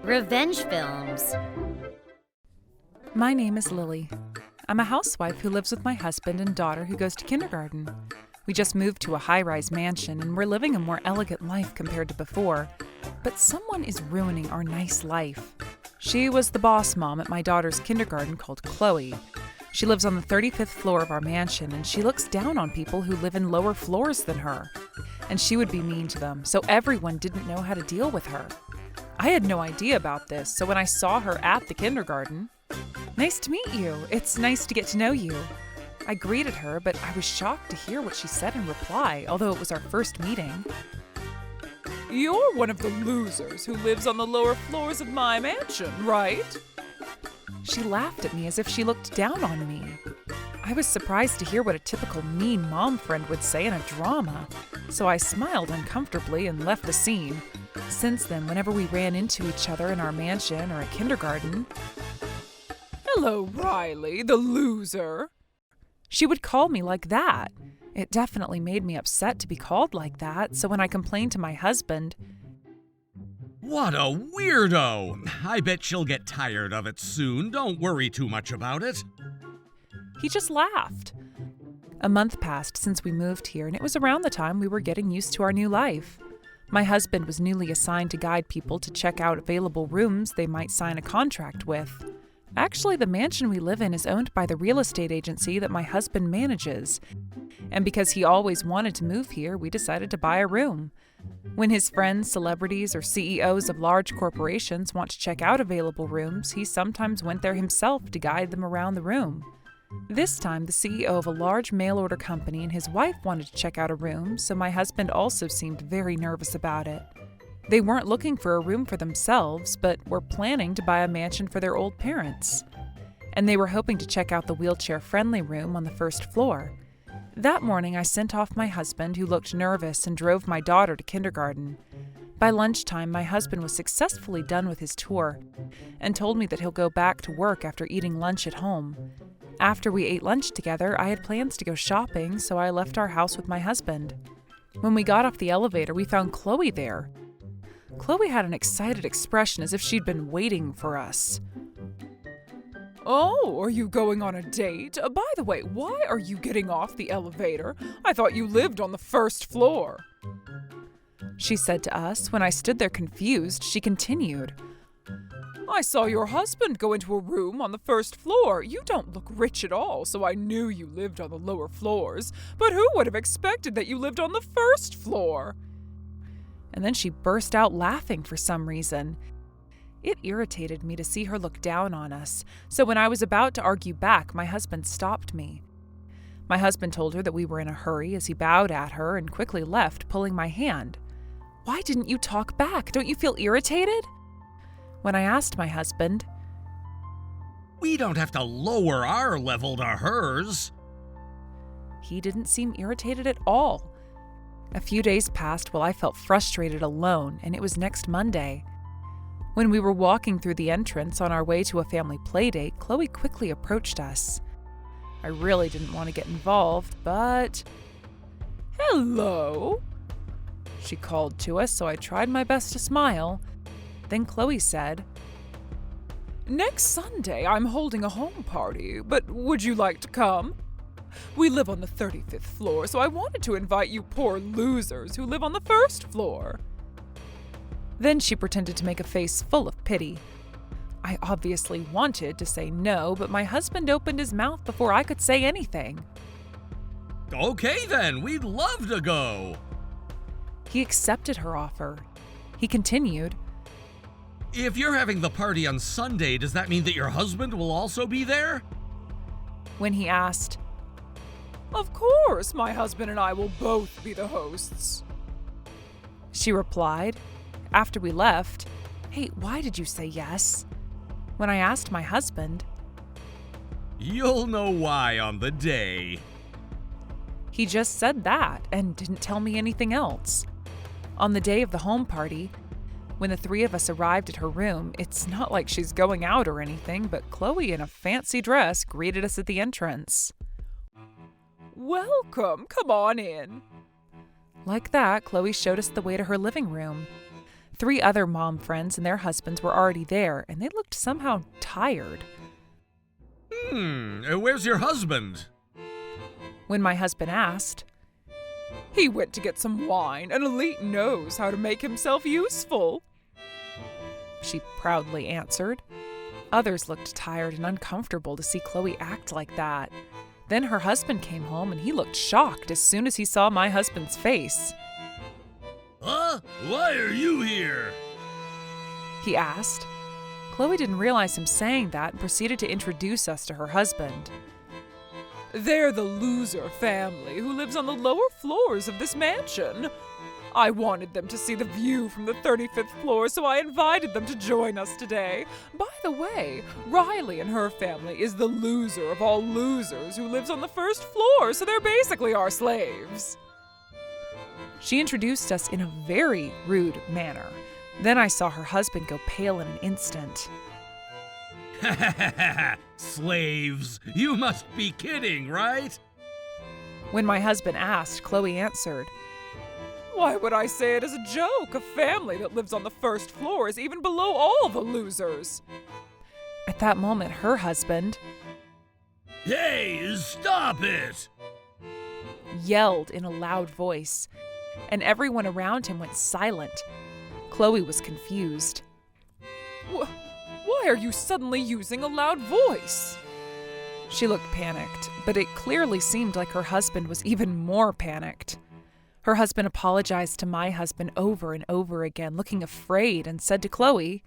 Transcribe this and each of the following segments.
Revenge films. My name is Lily. I'm a housewife who lives with my husband and daughter who goes to kindergarten. We just moved to a high-rise mansion and we're living a more elegant life compared to before. But someone is ruining our nice life. She was the boss mom at my daughter's kindergarten called Chloe. She lives on the 35th floor of our mansion and she looks down on people who live in lower floors than her. And she would be mean to them, so everyone didn't know how to deal with her. I had no idea about this, so when I saw her at the kindergarten, "Nice to meet you. It's nice to get to know you." I greeted her, but I was shocked to hear what she said in reply, although it was our first meeting. "You're one of the losers who lives on the lower floors of my mansion, right?" She laughed at me as if she looked down on me. I was surprised to hear what a typical mean mom friend would say in a drama, so I smiled uncomfortably and left the scene. Since then, whenever we ran into each other in our mansion or at kindergarten, "Hello, Riley, the loser," she would call me like that. It definitely made me upset to be called like that, so when I complained to my husband, "What a weirdo! I bet she'll get tired of it soon. Don't worry too much about it." he just laughed. A month passed since we moved here, and it was around the time we were getting used to our new life. My husband was newly assigned to guide people to check out available rooms they might sign a contract with. Actually, the mansion we live in is owned by the real estate agency that my husband manages. And because he always wanted to move here, we decided to buy a room. When his friends, celebrities, or CEOs of large corporations want to check out available rooms, he sometimes went there himself to guide them around the room. This time, the CEO of a large mail-order company and his wife wanted to check out a room, so my husband also seemed very nervous about it. They weren't looking for a room for themselves, but were planning to buy a mansion for their old parents. And they were hoping to check out the wheelchair-friendly room on the first floor. That morning, I sent off my husband, who looked nervous, and drove my daughter to kindergarten. By lunchtime, my husband was successfully done with his tour and told me that he'll go back to work after eating lunch at home. After we ate lunch together, I had plans to go shopping, so I left our house with my husband. When we got off the elevator, we found Chloe there. Chloe had an excited expression as if she'd been waiting for us. "Oh, are you going on a date? By the way, why are you getting off the elevator? I thought you lived on the first floor," she said to us. When I stood there confused, she continued, "I saw your husband go into a room on the first floor. You don't look rich at all, so I knew you lived on the lower floors. But who would have expected that you lived on the first floor?" And then she burst out laughing for some reason. It irritated me to see her look down on us, so when I was about to argue back, my husband stopped me. My husband told her that we were in a hurry as he bowed at her and quickly left, pulling my hand. "Why didn't you talk back? Don't you feel irritated?" When I asked my husband, "We don't have to lower our level to hers." he didn't seem irritated at all. A few days passed while I felt frustrated alone, and it was next Monday. When we were walking through the entrance on our way to a family playdate, Chloe quickly approached us. I really didn't want to get involved, but "Hello," she called to us, so I tried my best to smile. Then Chloe said, "Next Sunday, I'm holding a home party, but would you like to come? We live on the 35th floor, so I wanted to invite you poor losers who live on the first floor." Then she pretended to make a face full of pity. I obviously wanted to say no, but my husband opened his mouth before I could say anything. "Okay then, we'd love to go." He accepted her offer. He continued, "If you're having the party on Sunday, does that mean that your husband will also be there?" When he asked, "Of course, my husband and I will both be the hosts," she replied. After we left, "Hey, why did you say yes?" When I asked my husband, "You'll know why on the day." he just said that and didn't tell me anything else. On the day of the home party, when the three of us arrived at her room, it's not like she's going out or anything, but Chloe in a fancy dress greeted us at the entrance. "Welcome, come on in." Like that, Chloe showed us the way to her living room. 3 other mom friends and their husbands were already there, and they looked somehow tired. Where's your husband? When my husband asked, He went to get some wine, and Elite knows how to make himself useful. she proudly answered. Others looked tired and uncomfortable to see Chloe act like that. Then her husband came home and he looked shocked as soon as he saw my husband's face. Huh? Why are you here? He asked. Chloe didn't realize him saying that and proceeded to introduce us to her husband. They're the loser family who lives on the lower floors of this mansion. I wanted them to see the view from the 35th floor, so I invited them to join us today. By the way, Riley and her family is the loser of all losers who lives on the first floor, so they're basically our slaves. She introduced us in a very rude manner. Then I saw her husband go pale in an instant. Slaves! You must be kidding, right? When my husband asked, Chloe answered, Why would I say it as a joke? A family that lives on the first floor is even below all the losers. At that moment, her husband Hey, stop it! yelled in a loud voice, and everyone around him went silent. Chloe was confused. Why are you suddenly using a loud voice? She looked panicked, but it clearly seemed like her husband was even more panicked. Her husband apologized to my husband over and over again, looking afraid, and said to Chloe,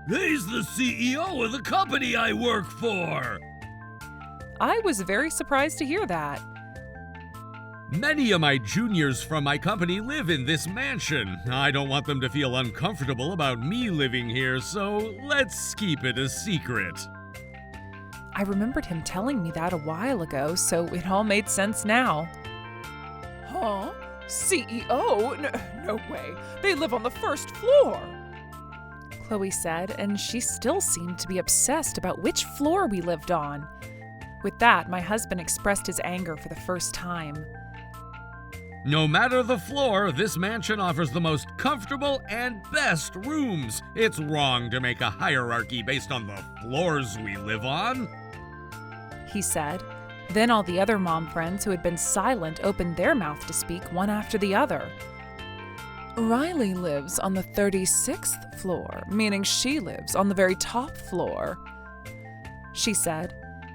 He's the CEO of the company I work for! I was very surprised to hear that. Many of my juniors from my company live in this mansion. I don't want them to feel uncomfortable about me living here, so let's keep it a secret. I remembered him telling me that a while ago, so it all made sense now. Huh? CEO? No way. They live on the first floor. Chloe said, and she still seemed to be obsessed about which floor we lived on. With that, my husband expressed his anger for the first time. No matter the floor, this mansion offers the most comfortable and best rooms. It's wrong to make a hierarchy based on the floors we live on, He said. Then all the other mom friends who had been silent opened their mouth to speak one after the other. Riley lives on the 36th floor, meaning she lives on the very top floor. She said,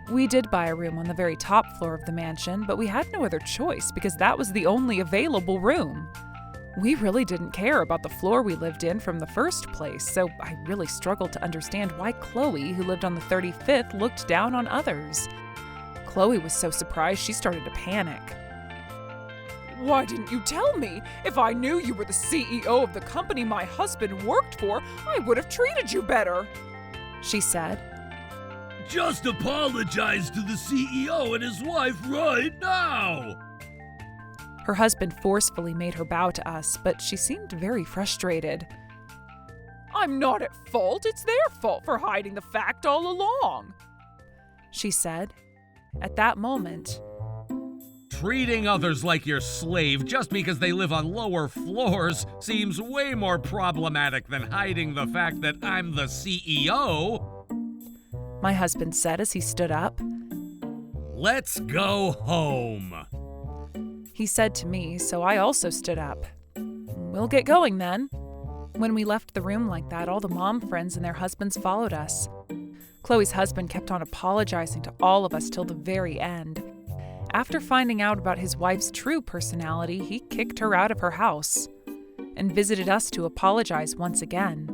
We did buy a room on the very top floor of the mansion, but we had no other choice because that was the only available room. We really didn't care about the floor we lived in from the first place, so I really struggled to understand why Chloe, who lived on the 35th, looked down on others. Chloe was so surprised she started to panic. Why didn't you tell me? If I knew you were the CEO of the company my husband worked for, I would have treated you better, She said. Just apologize to the CEO and his wife right now! Her husband forcefully made her bow to us, but she seemed very frustrated. I'm not at fault. It's their fault for hiding the fact all along, She said. At that moment, Treating others like your slave just because they live on lower floors seems way more problematic than hiding the fact that I'm the CEO. my husband said as he stood up. Let's go home. He said to me, so I also stood up. We'll get going then. When we left the room like that, all the mom friends and their husbands followed us. Chloe's husband kept on apologizing to all of us till the very end. After finding out about his wife's true personality, he kicked her out of her house and visited us to apologize once again.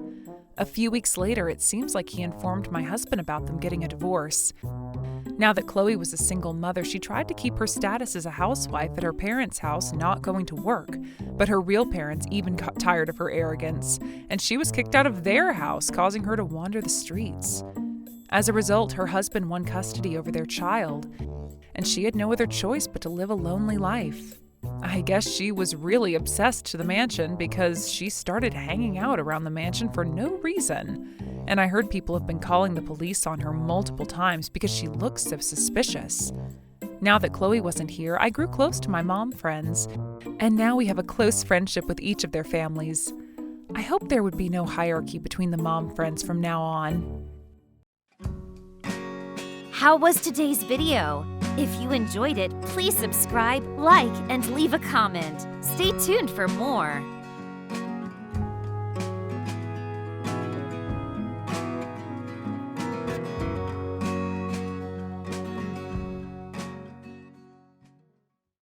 A few weeks later, it seems like he informed my husband about them getting a divorce. Now that Chloe was a single mother, she tried to keep her status as a housewife at her parents' house, not going to work. But her real parents even got tired of her arrogance, and she was kicked out of their house, causing her to wander the streets. As a result, her husband won custody over their child, and she had no other choice but to live a lonely life. I guess she was really obsessed to the mansion because she started hanging out around the mansion for no reason. And I heard people have been calling the police on her multiple times because she looks so suspicious. Now that Chloe wasn't here, I grew close to my mom friends, and now we have a close friendship with each of their families. I hope there would be no hierarchy between the mom friends from now on. How was today's video? If you enjoyed it, please subscribe, like, and leave a comment. Stay tuned for more.